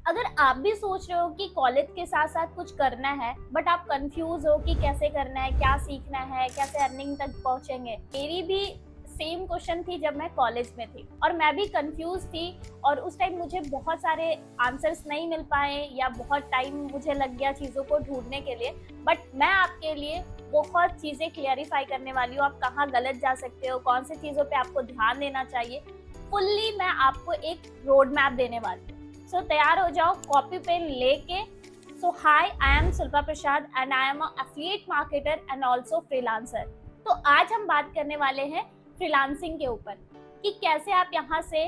अगर आप भी सोच रहे हो कि कॉलेज के साथ साथ कुछ करना है बट आप कंफ्यूज हो कि कैसे करना है, क्या सीखना है, कैसे अर्निंग तक पहुंचेंगे, मेरी भी सेम क्वेश्चन थी जब मैं कॉलेज में थी और मैं भी कंफ्यूज थी। और उस टाइम मुझे बहुत सारे आंसर्स नहीं मिल पाए या बहुत टाइम मुझे लग गया चीज़ों को ढूंढने के लिए। बट मैं आपके लिए बहुत चीज़ें क्लियरिफाई करने वाली हूँ, आप कहाँ गलत जा सकते हो, कौन सी चीज़ों पे आपको ध्यान देना चाहिए। फुल्ली मैं आपको एक रोड मैप देने वाली हूँ। सो तैयार हो जाओ कॉपी पेन लेके। So hi, I am Shilpa Prasad and I am affiliate marketer and also freelancer. तो आज हम बात करने वाले हैं फ्रीलांसिंग के ऊपर कि कैसे आप यहाँ से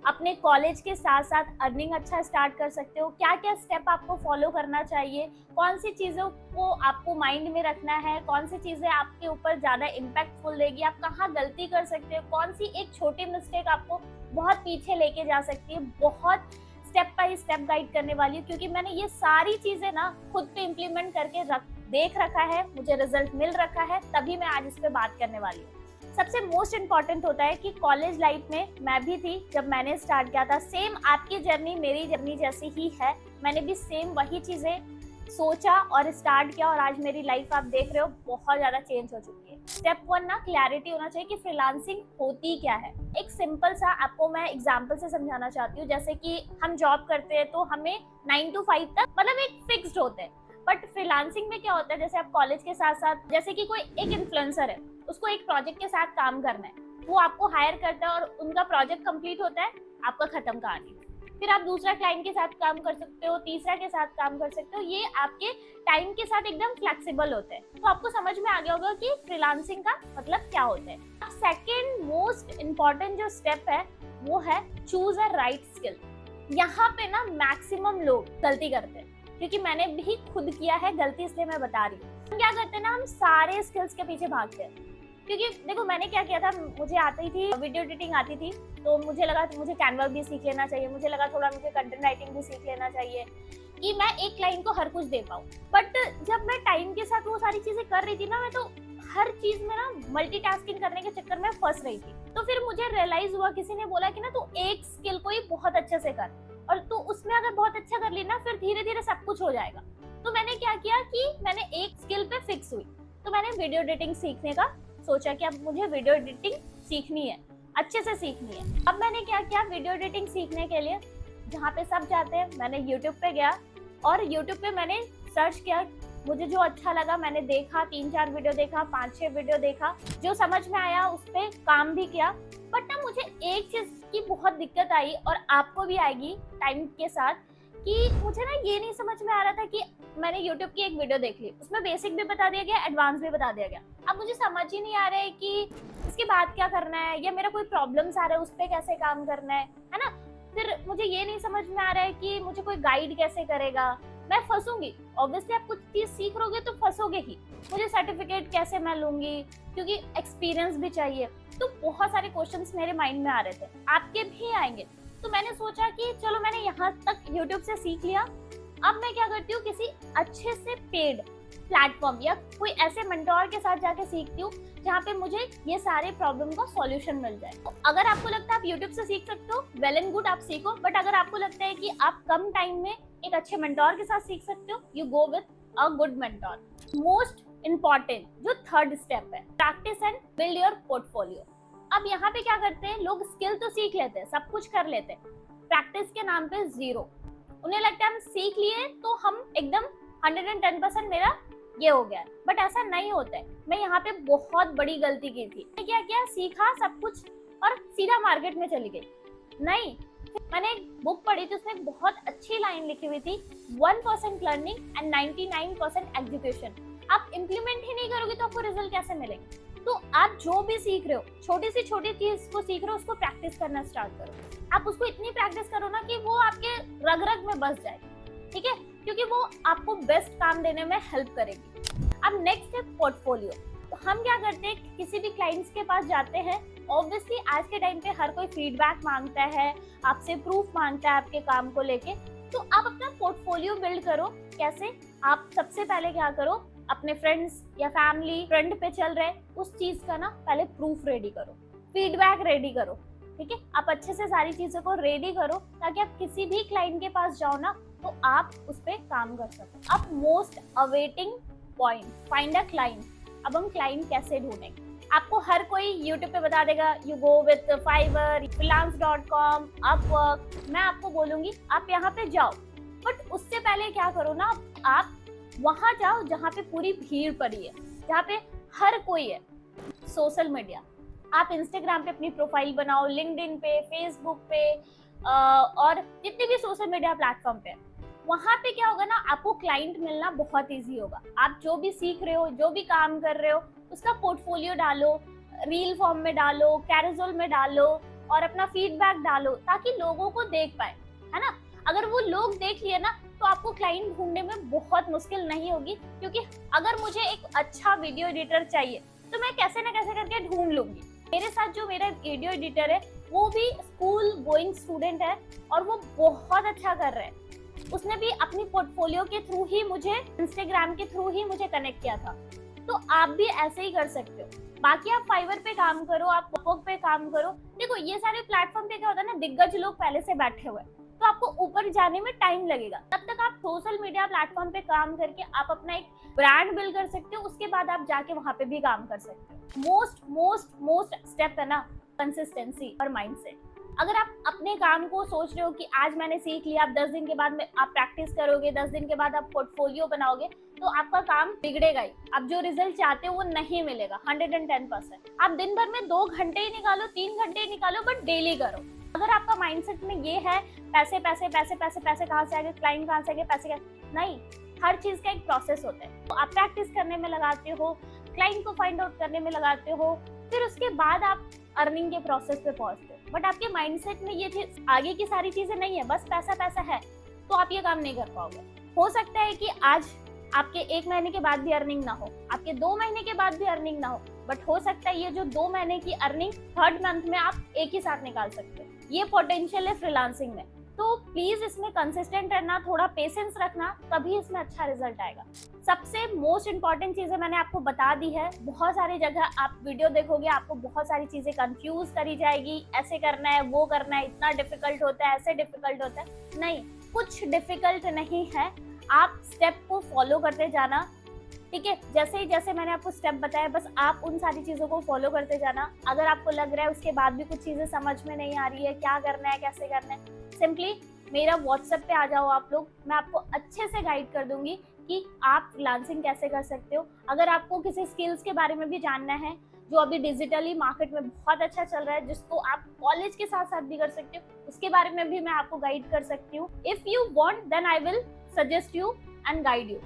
अपने कॉलेज के साथ साथ अर्निंग अच्छा स्टार्ट कर सकते हो, क्या क्या स्टेप आपको फॉलो करना चाहिए, कौन सी चीज़ों को आपको माइंड में रखना है, कौन सी चीज़ें आपके ऊपर ज़्यादा इम्पैक्टफुल रहेगी, आप कहाँ गलती कर सकते हो, कौन सी एक छोटी मिस्टेक आपको बहुत पीछे लेके जा सकती है। बहुत स्टेप बाय स्टेप गाइड करने वाली हूँ क्योंकि मैंने ये सारी चीजें ना खुद पे इम्प्लीमेंट करके देख रखा है, मुझे रिजल्ट मिल रखा है, तभी मैं आज इस पे बात करने वाली हूँ। सबसे मोस्ट इम्पॉर्टेंट होता है कि कॉलेज लाइफ में मैं भी थी जब मैंने स्टार्ट किया था, सेम आपकी जर्नी मेरी जर्नी जैसी ही है। मैंने भी सेम वही चीजें सोचा और स्टार्ट किया और आज मेरी लाइफ आप देख रहे हो बहुत ज्यादा चेंज हो चुकी है। स्टेप वन ना क्लैरिटी होना चाहिए कि फ्रीलांसिंग होती क्या है। एक सिंपल सा आपको मैं एग्जांपल से समझाना चाहती हूँ। जैसे कि हम जॉब करते हैं तो हमें 9 to 5 तक मतलब एक फिक्स्ड होते हैं, बट फ्रीलांसिंग में क्या होता है, जैसे आप कॉलेज के साथ साथ जैसे कि कोई एक इन्फ्लुएंसर है, उसको एक प्रोजेक्ट के साथ काम करना है, वो आपको हायर करता है और उनका प्रोजेक्ट कंप्लीट होता है, आपका खत्म कहानी। फिर आप दूसरा क्लाइंट के साथ काम कर सकते हो, तीसरा के साथ काम कर सकते हो, ये आपके टाइम के साथ एकदम फ्लेक्सिबल होते हैं। तो आपको समझ में आ गया होगा कि फ्रीलांसिंग का मतलब क्या होता है। अब सेकंड मोस्ट इम्पॉर्टेंट जो स्टेप है वो है चूज अ राइट स्किल। यहाँ पे ना मैक्सिमम लोग गलती करते हैं, क्योंकि मैंने भी खुद किया है गलती, इसलिए मैं बता रही हूँ। हम क्या करते हैं ना, हम सारे स्किल्स के पीछे भागते हैं। क्योंकि देखो मैंने क्या किया था, मुझे आती थी वीडियो एडिटिंग आती थी, तो मुझे लगा मुझे कैनवा भी सीख लेना चाहिए, मुझे लगा थोड़ा मुझे कंटेंट राइटिंग भी सीख लेना चाहिए कि मैं एक क्लाइंट को हर कुछ दे पाऊँ। बट जब मैं टाइम के साथ वो सारी चीजें कर रही थी ना, मैं तो हर चीज में ना मल्टीटास्किंग करने के चक्कर में फंस रही थी। तो फिर मुझे रियलाइज हुआ, किसी ने बोला कि ना तू एक स्किल को ही बहुत अच्छे से कर, और तू उसमें अगर बहुत अच्छा कर ली ना फिर धीरे धीरे सब कुछ हो जाएगा। तो मैंने क्या किया कि मैंने एक स्किल पे फिक्स हुई, तो मैंने वीडियो एडिटिंग सीखने का सोचा कि अब मुझे वीडियो एडिटिंग सीखनी है, अच्छे से सीखनी है। अब मैंने क्या किया, वीडियो एडिटिंग सीखने के लिए जहाँ पे सब जाते हैं मैंने यूट्यूब पे गया और यूट्यूब पे मैंने सर्च किया, मुझे जो अच्छा लगा मैंने देखा, 3-4 वीडियो देखा, 5-6 वीडियो देखा, जो समझ में आया उस पर काम भी किया। बट ना मुझे एक चीज की बहुत दिक्कत आई और आपको भी आएगी टाइम के साथ, कि मुझे ना ये नहीं समझ में आ रहा था कि मैंने YouTube की एक वीडियो देख ली, उसमें बेसिक भी बता दिया गया, एडवांस भी बता दिया गया। अब मुझे समझ ही नहीं आ रहा है कि इसके बाद क्या करना है, या मेरा कोई प्रॉब्लम्स आ रहा है उस पर कैसे काम करना है ना। फिर मुझे ये नहीं समझ में आ रहा है कि मुझे कोई गाइड कैसे करेगा, मैं फंसूंगी। ऑब्वियसली आप कुछ चीज सीख रहोगे तो फंसोगे ही। मुझे सर्टिफिकेट कैसे मैं लूंगी, क्योंकि एक्सपीरियंस भी चाहिए। तो बहुत सारे क्वेश्चंस मेरे माइंड में आ रहे थे, आपके भी आएंगे। तो मैंने सोचा कि चलो मैंने यहाँ तक YouTube से सीख लिया, अब मैं क्या करती हूँ, किसी अच्छे से पेड प्लेटफॉर्म या कोई ऐसे मेंटोर के साथ जाके सीखती हूँ जहाँ पे मुझे ये सारे प्रॉब्लम का सॉल्यूशन मिल जाए। तो अगर आपको लगता है आप YouTube से सीख सकते हो, वेल एंड गुड, आप सीखो। बट अगर आपको लगता है कि आप कम टाइम में एक अच्छे मेंटोर के साथ सीख सकते हो, you go with a good mentor. Most important जो थर्ड स्टेप है, practice and build your portfolio. अब यहाँ पे क्या करते हैं लोग, स्किल तो सीख लेते हैं, सब कुछ कर लेते हैं, प्रैक्टिस के नाम पे जीरो। उन्हें लगता है हम सीख लिए तो हम एकदम 110% मेरा ये हो गया, बट ऐसा नहीं होता है। मैं यहाँ पे बहुत बड़ी गलती की थी। मैं क्या किया, सीखा सब कुछ और सीधा मार्केट में चली गई। नहीं, मैंने एक बुक पढ़ी थी, उसमें एक बहुत अच्छी लाइन लिखी हुई थी, 1% लर्निंग एंड 99% एग्जीक्यूशन। आप इम्प्लीमेंट ही नहीं करोगे तो आपको रिजल्ट कैसे मिलेंगे। तो आप जो भी सीख रहे हो, छोटी सी छोटी चीज को सीख रहे हो, उसको प्रैक्टिस करना स्टार्ट करो। आप उसको इतनी प्रैक्टिस करो ना कि वो आपके रग रग में बस जाए, ठीक है, क्योंकि वो आपको बेस्ट काम देने में हेल्प करेगी। अब नेक्स्ट है पोर्टफोलियो। तो हम क्या करते हैं, किसी भी क्लाइंट्स के पास जाते हैं, ऑब्वियसली आज के टाइम पे हर कोई फीडबैक मांगता है, आपसे प्रूफ मांगता है आपके काम को लेके। तो आप अपना पोर्टफोलियो बिल्ड करो। कैसे, आप सबसे पहले क्या करो, अपने फ्रेंड्स या फैमिली ट्रेंड पे चल रहे उस चीज का ना पहले प्रूफ रेडी करो, फीडबैक रेडी करो। ठीक है, आप अच्छे से सारी चीजों को रेडी करो ताकि आप किसी भी क्लाइंट के पास जाओ ना तो आप उस पर काम कर सको। अब most awaiting point, find a client. अब हम क्लाइंट कैसे ढूंढेंगे? आपको हर कोई YouTube पे बता देगा you go with Fiverr, freelance.com, Upwork. मैं आपको बोलूंगी आप यहाँ पे जाओ, बट उससे पहले क्या करो ना, आप वहां जाओ जहाँ पे पूरी भीड़ पड़ी है, जहाँ पे हर कोई है। सोशल मीडिया, आप इंस्टाग्राम पे अपनी प्रोफाइल बनाओ, लिंक्डइन पे, फेसबुक पे और जितने भी सोशल मीडिया प्लेटफॉर्म पे, वहां पे क्या होगा ना, आपको क्लाइंट मिलना बहुत इजी होगा। आप जो भी सीख रहे हो, जो भी काम कर रहे हो, उसका पोर्टफोलियो डालो, रील फॉर्म में डालो, कैरोसेल में डालो और अपना फीडबैक डालो ताकि लोगों को देख पाए, है ना। अगर वो लोग देख लिए ना तो आपको क्लाइंट ढूंढने में बहुत मुश्किल नहीं होगी, क्योंकि अगर मुझे एक अच्छा वीडियो एडिटर चाहिए तो मैं कैसे ना कैसे करके ढूंढ लूंगी। मेरे साथ जो मेरा वीडियो एडिटर है वो भी स्कूल गोइंग स्टूडेंट है और वो बहुत अच्छा कर रहा है। उसने भी अपनी पोर्टफोलियो के थ्रू ही मुझे, इंस्टाग्राम के थ्रू ही मुझे कनेक्ट किया था। तो आप भी ऐसे ही कर सकते हो। बाकी आप फाइवर पे काम करो, आप अपवर्क पे काम करो। देखो ये सारे प्लेटफॉर्म पे क्या होता है ना, दिग्गज लोग पहले से बैठे हुए हैं, तो आपको ऊपर जाने में टाइम लगेगा। तब तक आप सोशल मीडिया प्लेटफॉर्म पे काम करके आप अपना एक ब्रांड बिल्ड कर सकते हो, उसके बाद आप जाके वहां पे भी काम कर सकते हो। मोस्ट मोस्ट मोस्ट स्टेप है ना कंसिस्टेंसी और माइंडसेट। अगर आप अपने काम को सोच रहे हो कि आज मैंने सीख लिया, आप 10 दिन के बाद में आप प्रैक्टिस करोगे, 10 दिन के बाद आप पोर्टफोलियो बनाओगे, तो आपका काम बिगड़ेगा ही। आप जो रिजल्ट चाहते हो वो नहीं मिलेगा 110%। आप दिन भर में 2 घंटे ही निकालो, 3 घंटे ही निकालो, बट डेली करो। अगर आपका माइंडसेट में ये है पैसे पैसे पैसे पैसे पैसे कहाँ से आएंगे, क्लाइंट कहाँ से आएंगे, पैसे नहीं, हर चीज का एक प्रोसेस होता है। तो आप प्रैक्टिस करने में लगाते हो, क्लाइंट को फाइंड आउट करने में लगाते हो, फिर उसके बाद आप अर्निंग के प्रोसेस पे पहुंचते हो। बट आपके माइंडसेट में ये चीज, आगे की सारी चीजें नहीं है, बस पैसा पैसा है, तो आप ये काम नहीं कर पाओगे। हो सकता है कि आज आपके 1 महीने के बाद भी अर्निंग ना हो, आपके 2 महीने के बाद भी अर्निंग ना हो, बट हो सकता है ये जो 2 महीने की अर्निंग 3rd मंथ में आप एक ही साथ निकाल सकते हो। ये पोटेंशियल है फ्रीलांसिंग में। तो प्लीज इसमें कंसिस्टेंट रहना, थोड़ा पेशेंस रखना, तभी इसमें अच्छा रिजल्ट आएगा। सबसे मोस्ट इंपॉर्टेंट चीजें मैंने आपको बता दी है। बहुत सारी जगह आप वीडियो देखोगे, आपको बहुत सारी चीजें कंफ्यूज करी जाएगी, ऐसे करना है, वो करना है, इतना डिफिकल्ट होता है, ऐसे डिफिकल्ट होता है। नहीं, कुछ डिफिकल्ट नहीं है। आप स्टेप को फॉलो करते जाना, ठीक है। जैसे मैंने आपको स्टेप बताया, बस आप उन सारी चीजों को फॉलो करते जाना। अगर आपको लग रहा है उसके बाद भी कुछ चीजें समझ में नहीं आ रही है, क्या करना है, कैसे करना है, सिंपली मेरा व्हाट्सएप पे आ जाओ आप लोग, मैं आपको अच्छे से गाइड कर दूंगी कि आप फ्रीलांसिंग कैसे कर सकते हो। अगर आपको किसी स्किल्स के बारे में भी जानना है जो अभी डिजिटली मार्केट में बहुत अच्छा चल रहा है, जिसको आप कॉलेज के साथ साथ भी कर सकते हो, उसके बारे में भी मैं आपको गाइड कर सकती हूँ। If you want then I will suggest you and guide you.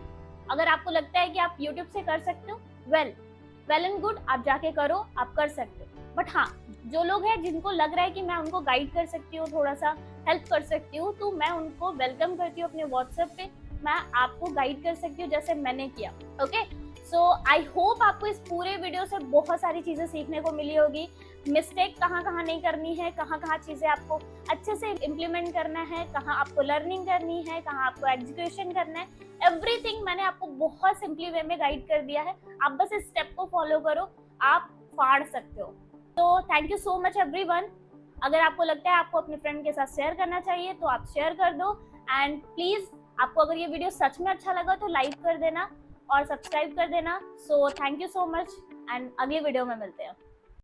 अगर आपको लगता है कि आप यूट्यूब से कर सकते हो, वेल एंड गुड, आप जाके करो, आप कर सकते हो। बट हाँ, जो लोग हैं जिनको लग रहा है कि मैं उनको गाइड कर सकती हूँ, थोड़ा सा हेल्प कर सकती हूँ, तो मैं उनको वेलकम करती हूँ अपने व्हाट्सएप पे। मैं आपको गाइड कर सकती हूँ जैसे मैंने किया। ओके, सो आई होप आपको इस पूरे वीडियो से बहुत सारी चीजें सीखने को मिली होगी। मिस्टेक कहाँ कहाँ नहीं करनी है, कहाँ कहाँ चीजें आपको अच्छे से इम्प्लीमेंट करना है, कहाँ आपको लर्निंग करनी है, कहाँ आपको एग्जीक्यूशन करना है, एवरीथिंग मैंने आपको बहुत सिंपली वे में गाइड कर दिया है। आप बस इस स्टेप को फॉलो करो, आप फाड़ सकते हो। तो thank you so much everyone. अगर आपको लगता है आपको अपने फ्रेंड के साथ शेयर करना चाहिए तो आप शेयर कर दो, एंड प्लीज आपको अगर ये वीडियो सच में अच्छा लगा तो लाइक कर देना और सब्सक्राइब कर देना। So thank you so much, and अगली वीडियो में मिलते हैं।